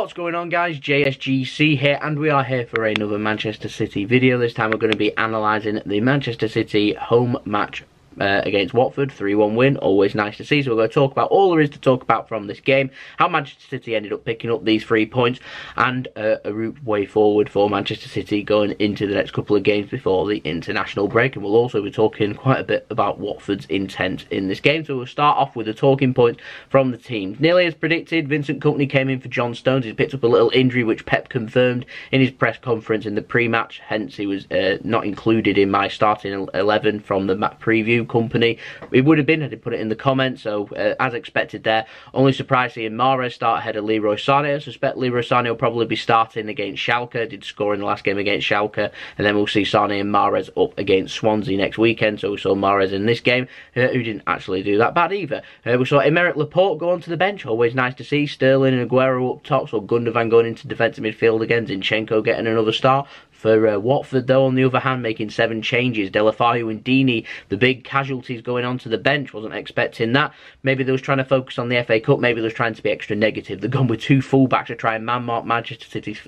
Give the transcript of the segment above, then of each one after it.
What's going on, guys? JSGC here, and we are here for another Manchester City video. This time we're going to be analysing the Manchester City home match against Watford, 3-1 win, always nice to see. So we're going to talk about all there is to talk about from this game, how Manchester City ended up picking up these 3 points, and a route way forward for Manchester City going into the next couple of games before the international break. And we'll also be talking quite a bit about Watford's intent in this game. So we'll start off with the talking points from the teams. Nearly as predicted, Vincent Kompany came in for John Stones. He's picked up a little injury, which Pep confirmed in his press conference in the pre-match, hence he was not included in my starting 11 from the match preview. Kompany, it would have been had he put it in the comments. So as expected there, only surprised seeing Mahrez start ahead of Leroy Sané. I suspect Leroy Sané will probably be starting against Schalke, did score in the last game against Schalke, and then we'll see Sané and Mahrez up against Swansea next weekend. So we saw Mahrez in this game, who didn't actually do that bad either. We saw Aymeric Laporte go onto the bench, always nice to see. Sterling and Aguero up top, so Gundogan going into defensive midfield again, Zinchenko getting another start. For Watford, though, on the other hand, making 7 changes. Deulofeu and Deeney, the big casualties going onto the bench. Wasn't expecting that. Maybe they was trying to focus on the FA Cup. Maybe they was trying to be extra negative. They've gone with 2 fullbacks to try and man-mark Manchester City's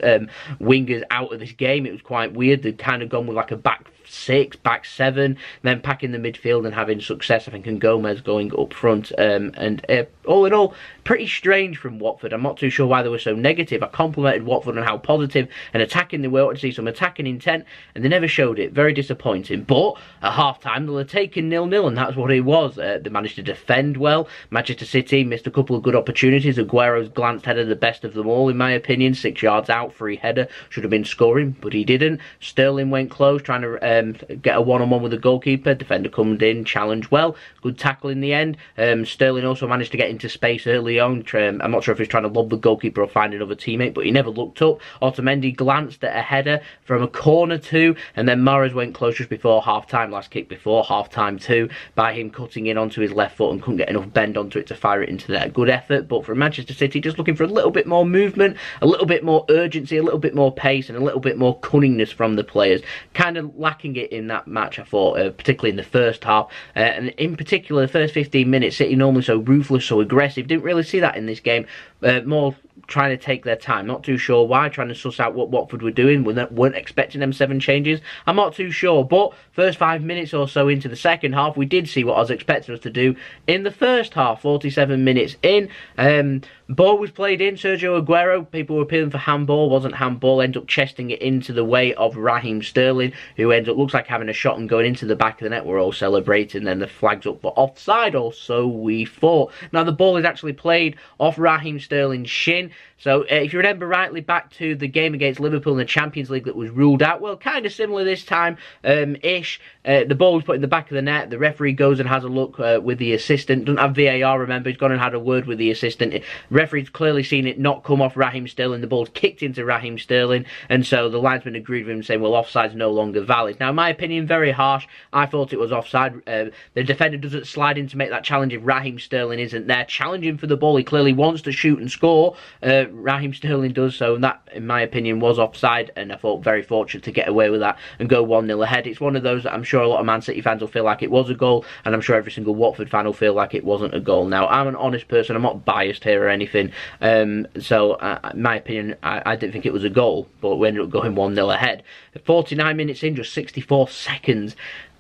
wingers out of this game. It was quite weird. They'd kind of gone with like a back 6, back 7, then packing the midfield and having success, I think, and Gomez going up front. All in all, pretty strange from Watford. I'm not too sure why they were so negative. I complimented Watford on how positive and attacking they were. I wanted to see some attacking intent, and they never showed it. Very disappointing. But at half-time, they were taking 0-0, and that's what it was. They managed to defend well. Manchester City missed a couple of good opportunities. Aguero's glanced header, the best of them all, in my opinion. 6 yards out, free header. Should have been scoring, but he didn't. Sterling went close, trying to get a one-on-one with the goalkeeper. Defender comes in, challenged well. Good tackle in the end. Sterling also managed to get into space early on. I'm not sure if he's trying to lob the goalkeeper or find another teammate, but he never looked up. Otamendi glanced at a header from a corner too, and then Mahrez went close just before half-time, last kick before half-time too, by him cutting in onto his left foot and couldn't get enough bend onto it to fire it into that. Good effort, but for Manchester City, just looking for a little bit more movement, a little bit more urgency, a little bit more pace, and a little bit more cunningness from the players. Kind of lacking it in that match, I thought, particularly in the first half, and in particular the first 15 minutes. City normally so ruthless, so aggressive, didn't really see that in this game. More trying to take their time. Not too sure why, trying to suss out what Watford were doing. Weren't expecting them 7 changes. I'm not too sure, but first 5 minutes or so into the second half, we did see what I was expecting us to do in the first half. 47 minutes in, ball was played in. Sergio Aguero, people were appealing for handball, wasn't handball, ended up chesting it into the way of Raheem Sterling, who ends up, looks like having a shot and going into the back of the net. We're all celebrating, then the flag's up for offside, or so we thought. Now the ball is actually played off Raheem Sterling's shin. So if you remember rightly, back to the game against Liverpool in the Champions League that was ruled out, well, kind of similar this time, ish. The ball was put in the back of the net. The referee goes and has a look with the assistant. Doesn't have VAR, remember. He's gone and had a word with the assistant. Referee's clearly seen it not come off Raheem Sterling. The ball's kicked into Raheem Sterling, and so the linesman agreed with him, saying, well, offside's no longer valid. Now, in my opinion, very harsh. I thought it was offside. The defender doesn't slide in to make that challenge if Raheem Sterling isn't there challenging for the ball. He clearly wants to shoot and score. Raheem Sterling does, so that, in my opinion, was offside, and I thought very fortunate to get away with that and go 1-0 ahead. It's one of those that I'm sure a lot of Man City fans will feel like it was a goal, and I'm sure every single Watford fan will feel like it wasn't a goal. Now, I'm an honest person, I'm not biased here or anything, so in my opinion, I didn't think it was a goal, but we ended up going 1-0 ahead. 49 minutes in, just 64 seconds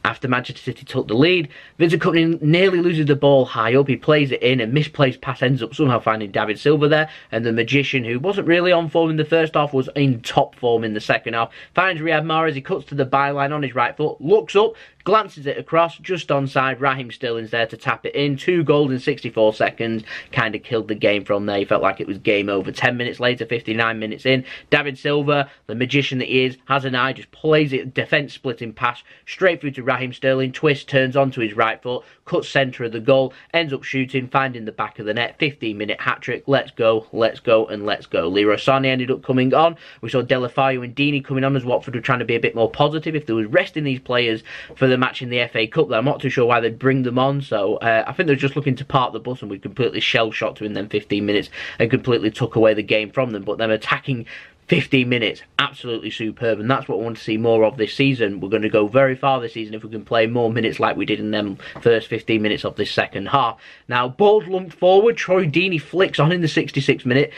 after Manchester City took the lead, Vincent Kompany nearly loses the ball high up. He plays it in, and misplaced pass ends up somehow finding David Silva there, and the magician, who wasn't really on form in the first half, was in top form in the second half, finds Riyad Mahrez. He cuts to the byline on his right foot, looks up, glances it across, just onside. Raheem Sterling's there to tap it in. 2 goals in 64 seconds. Kind of killed the game from there. He felt like it was game over. 10 minutes later, 59 minutes in, David Silva, the magician that he is, has an eye, just plays it, defence splitting pass, straight through to Raheem Sterling. Twist, turns onto his right foot, cuts centre of the goal, ends up shooting, finding the back of the net. 15-minute hat-trick. Let's go, and let's go. Leroy Sané ended up coming on. We saw Deulofeu and Deeney coming on as Watford were trying to be a bit more positive. If there was resting these players for the match in the FA Cup, I'm not too sure why they'd bring them on. So I think they're just looking to park the bus, and we completely shell-shocked them in them 15 minutes and completely took away the game from them. But them attacking 15 minutes, absolutely superb, and that's what I want to see more of this season. We're going to go very far this season if we can play more minutes like we did in them first 15 minutes of this second half. Now, ball's lumped forward, Troy Deeney flicks on in the 66th minute,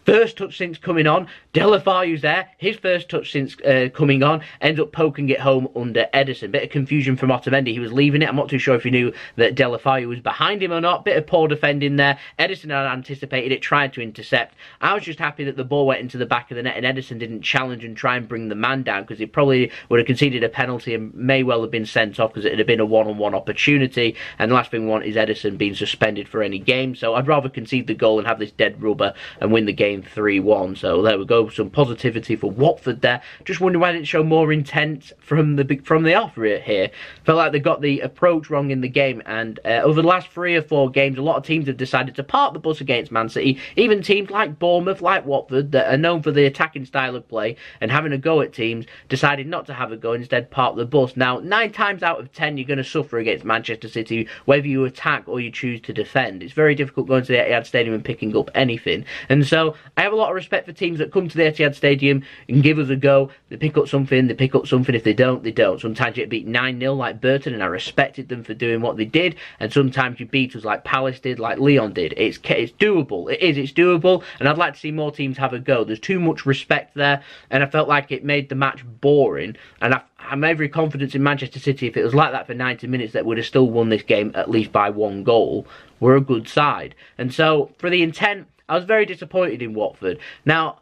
first touch since coming on. Delafayu's there, his first touch since coming on, ends up poking it home under Ederson. Bit of confusion from Otamendi, he was leaving it. I'm not too sure if he knew that Delafayu was behind him or not. Bit of poor defending there. Ederson had anticipated it, tried to intercept. I was just happy that the ball went into the back of the net and Ederson didn't challenge and try and bring the man down, because he probably would have conceded a penalty and may well have been sent off, because it would have been a one-on-one opportunity, and the last thing we want is Ederson being suspended for any game. So I'd rather concede the goal and have this dead rubber and win the game 3-1. So there we go, some positivity for Watford there. Just wondering why they didn't show more intent from the off here. Felt like they got the approach wrong in the game, and over the last 3 or 4 games, a lot of teams have decided to park the bus against Man City. Even teams like Bournemouth, like Watford, that are known for the attacking style of play and having a go at teams, decided not to have a go, instead park the bus. Now, 9 times out of 10, you're going to suffer against Manchester City, whether you attack or you choose to defend. It's very difficult going to the Etihad Stadium and picking up anything. And so, I have a lot of respect for teams that come to the Etihad Stadium and give us a go. They pick up something, they pick up something. If they don't, they don't. Sometimes you get beat 9-0 like Burton, and I respected them for doing what they did. And sometimes you beat us like Palace did, like Lyon did. It's doable. It's doable. And I'd like to see more teams have a go. There's too much respect there, and I felt like it made the match boring. And I'm every confidence in Manchester City. If it was like that for 90 minutes, that would have still won this game at least by 1 goal. We're a good side. And so, for the intent, I was very disappointed in Watford. Now,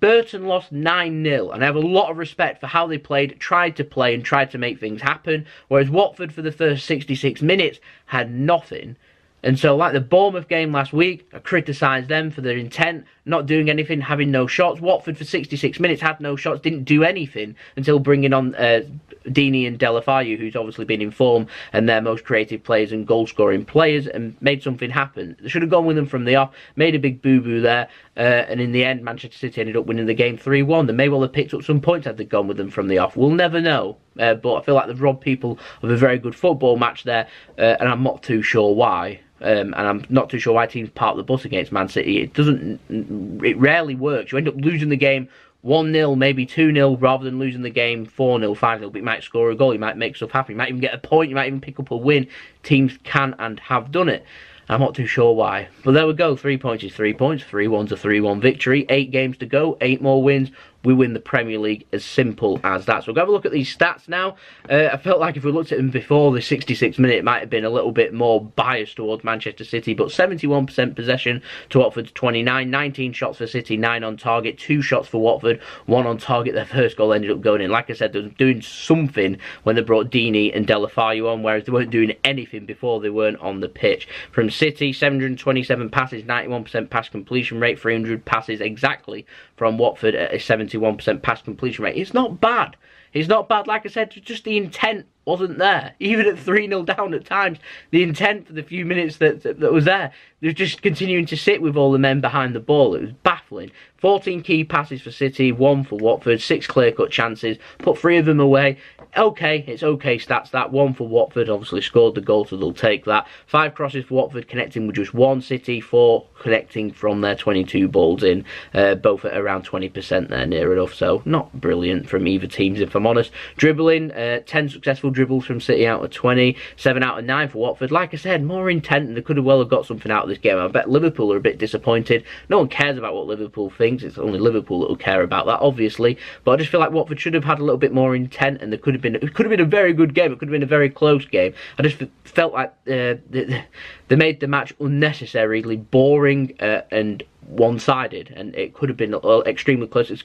Burton lost 9-0, and I have a lot of respect for how they played, tried to play and tried to make things happen, whereas Watford for the first 66 minutes had nothing. And so, like the Bournemouth game last week, I criticised them for their intent, not doing anything, having no shots. Watford for 66 minutes had no shots, didn't do anything until bringing on Deeney and Delafayu, who's obviously been in form and their most creative players and goal-scoring players, and made something happen. They should have gone with them from the off, made a big boo-boo there, and in the end, Manchester City ended up winning the game 3-1. They may well have picked up some points had they gone with them from the off. We'll never know, but I feel like they've robbed people of a very good football match there, and I'm not too sure why. And I'm not too sure why teams park the bus against Man City. It rarely works. You end up losing the game 1-0, maybe 2-0, rather than losing the game 4-0, 5-0. But you might score a goal, you might make stuff happen, you might even get a point, you might even pick up a win. Teams can and have done it. I'm not too sure why. But there we go, 3 points is 3 points, 3-1's a 3-1 victory, 8 games to go, 8 more wins. We win the Premier League, as simple as that. So we'll have a look at these stats now. I felt like if we looked at them before the 66 minute, it might have been a little bit more biased towards Manchester City, but 71% possession to Watford's 29, 19 shots for City, 9 on target, 2 shots for Watford, 1 on target. Their first goal ended up going in. Like I said, they were doing something when they brought Deeney and Delafayu on, whereas they weren't doing anything before they weren't on the pitch. From City, 727 passes, 91% pass completion rate, 300 passes exactly from Watford at a 71% pass completion rate. It's not bad. It's not bad. Like I said, just the intent wasn't there. Even at 3-0 down at times, the intent for the few minutes that was there, they were just continuing to sit with all the men behind the ball. It was baffling. 14 key passes for City, 1 for Watford, 6 clear-cut chances, put 3 of them away. Okay, it's okay stats that. 1 for Watford, obviously scored the goal, so they'll take that. 5 crosses for Watford, connecting with just 1. City, 4 connecting from their 22 balls in, both at around 20% there, near enough. So, not brilliant from either teams, if I'm honest. Dribbling, 10 successful dribbles from City out of 20, 7 out of 9 for Watford. Like I said, more intent, and they could have well have got something out of this game. I bet Liverpool are a bit disappointed. No one cares about what Liverpool thinks. It's only Liverpool that will care about that, obviously. But I just feel like Watford should have had a little bit more intent, and it could have been a very good game. It could have been a very close game. I just felt like they made the match unnecessarily boring and one-sided, and it could have been extremely close. This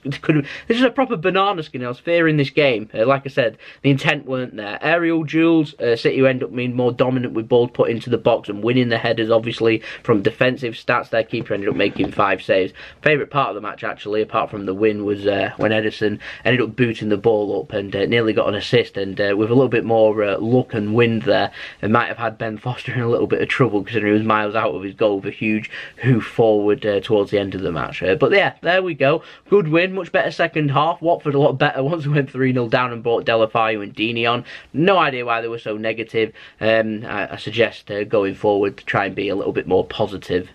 is a proper banana skin. I was fearing this game. Like I said, the intent weren't there. Aerial duels, City end up being more dominant with balls put into the box and winning the headers, obviously. From defensive stats, their keeper ended up making 5 saves. Favourite part of the match, actually, apart from the win, was when Ederson ended up booting the ball up and nearly got an assist, and with a little bit more luck and wind there, it might have had Ben Foster in a little bit of trouble, considering he was miles out of his goal with a huge hoof forward towards the end of the match. But yeah, there we go. Good win, much better second half. Watford a lot better once we went 3-0 down and brought Delafayu and Deeney on. No idea why they were so negative. I suggest going forward to try and be a little bit more positive.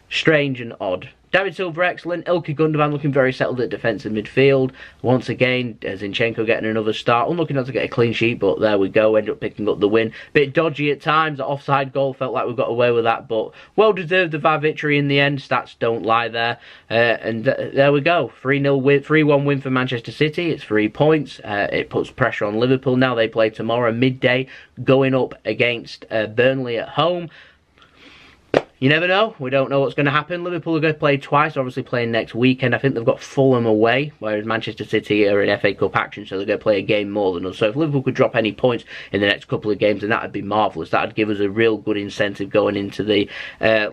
Strange and odd David Silva excellent. Ilkay Gundogan looking very settled at defensive midfield. Once again, Zinchenko getting another start. Unlucky not to get a clean sheet, but there we go. Ended up picking up the win. Bit dodgy at times. The offside goal felt like we got away with that, but well deserved of our victory in the end. Stats don't lie there. And there we go. 3-1 win for Manchester City. It's 3 points. It puts pressure on Liverpool. Now they play tomorrow midday, going up against Burnley at home. You never know. We don't know what's going to happen. Liverpool are going to play twice, obviously playing next weekend. I think they've got Fulham away, whereas Manchester City are in FA Cup action, so they're going to play a game more than us. So if Liverpool could drop any points in the next couple of games, then that would be marvellous. That would give us a real good incentive going into the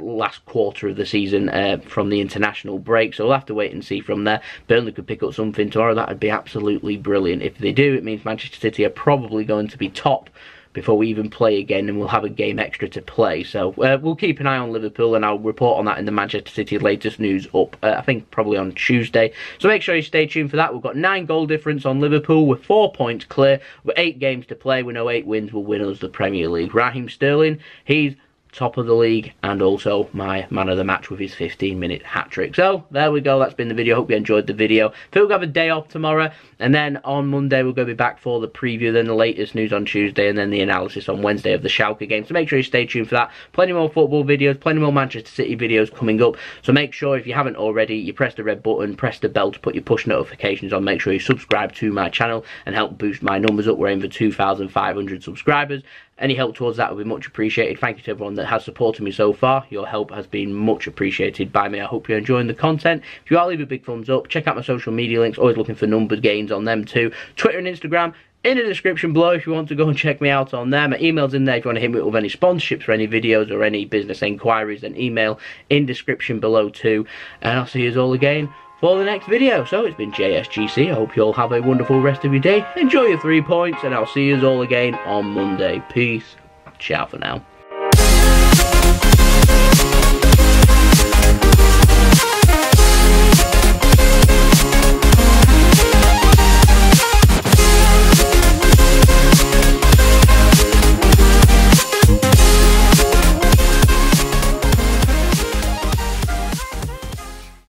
last quarter of the season from the international break. So we'll have to wait and see from there. Burnley could pick up something tomorrow. That would be absolutely brilliant. If they do, it means Manchester City are probably going to be top before we even play again, and we'll have a game extra to play. So we'll keep an eye on Liverpool, and I'll report on that in the Manchester City latest news up, I think probably on Tuesday. So make sure you stay tuned for that. We've got 9 goal difference on Liverpool. We're 4 points clear. We've got 8 games to play. We know 8 wins will win us the Premier League. Raheem Sterling, he's top of the league, and also my man of the match with his 15-minute hat-trick. So there we go. That's been the video. Hope you enjoyed the video. Phil will have a day off tomorrow, and then on Monday we're going to be back for the preview, then the latest news on Tuesday, and then the analysis on Wednesday of the Schalke game. So make sure you stay tuned for that. Plenty more football videos, plenty more Manchester City videos coming up. So make sure, if you haven't already, you press the red button, press the bell to put your push notifications on. Make sure you subscribe to my channel and help boost my numbers up. We're aiming for 2,500 subscribers. Any help towards that would be much appreciated. Thank you to everyone that has supported me so far. Your help has been much appreciated by me. I hope you're enjoying the content. If you are, leave a big thumbs up. Check out my social media links. Always looking for numbers gains on them too. Twitter and Instagram in the description below if you want to go and check me out on there. My email's in there if you want to hit me up with any sponsorships for any videos or any business enquiries. Then email in description below too. And I'll see you all again for the next video. So it's been JSGC. I hope you all have a wonderful rest of your day. Enjoy your 3 points, and I'll see you all again on Monday. Peace. Ciao for now.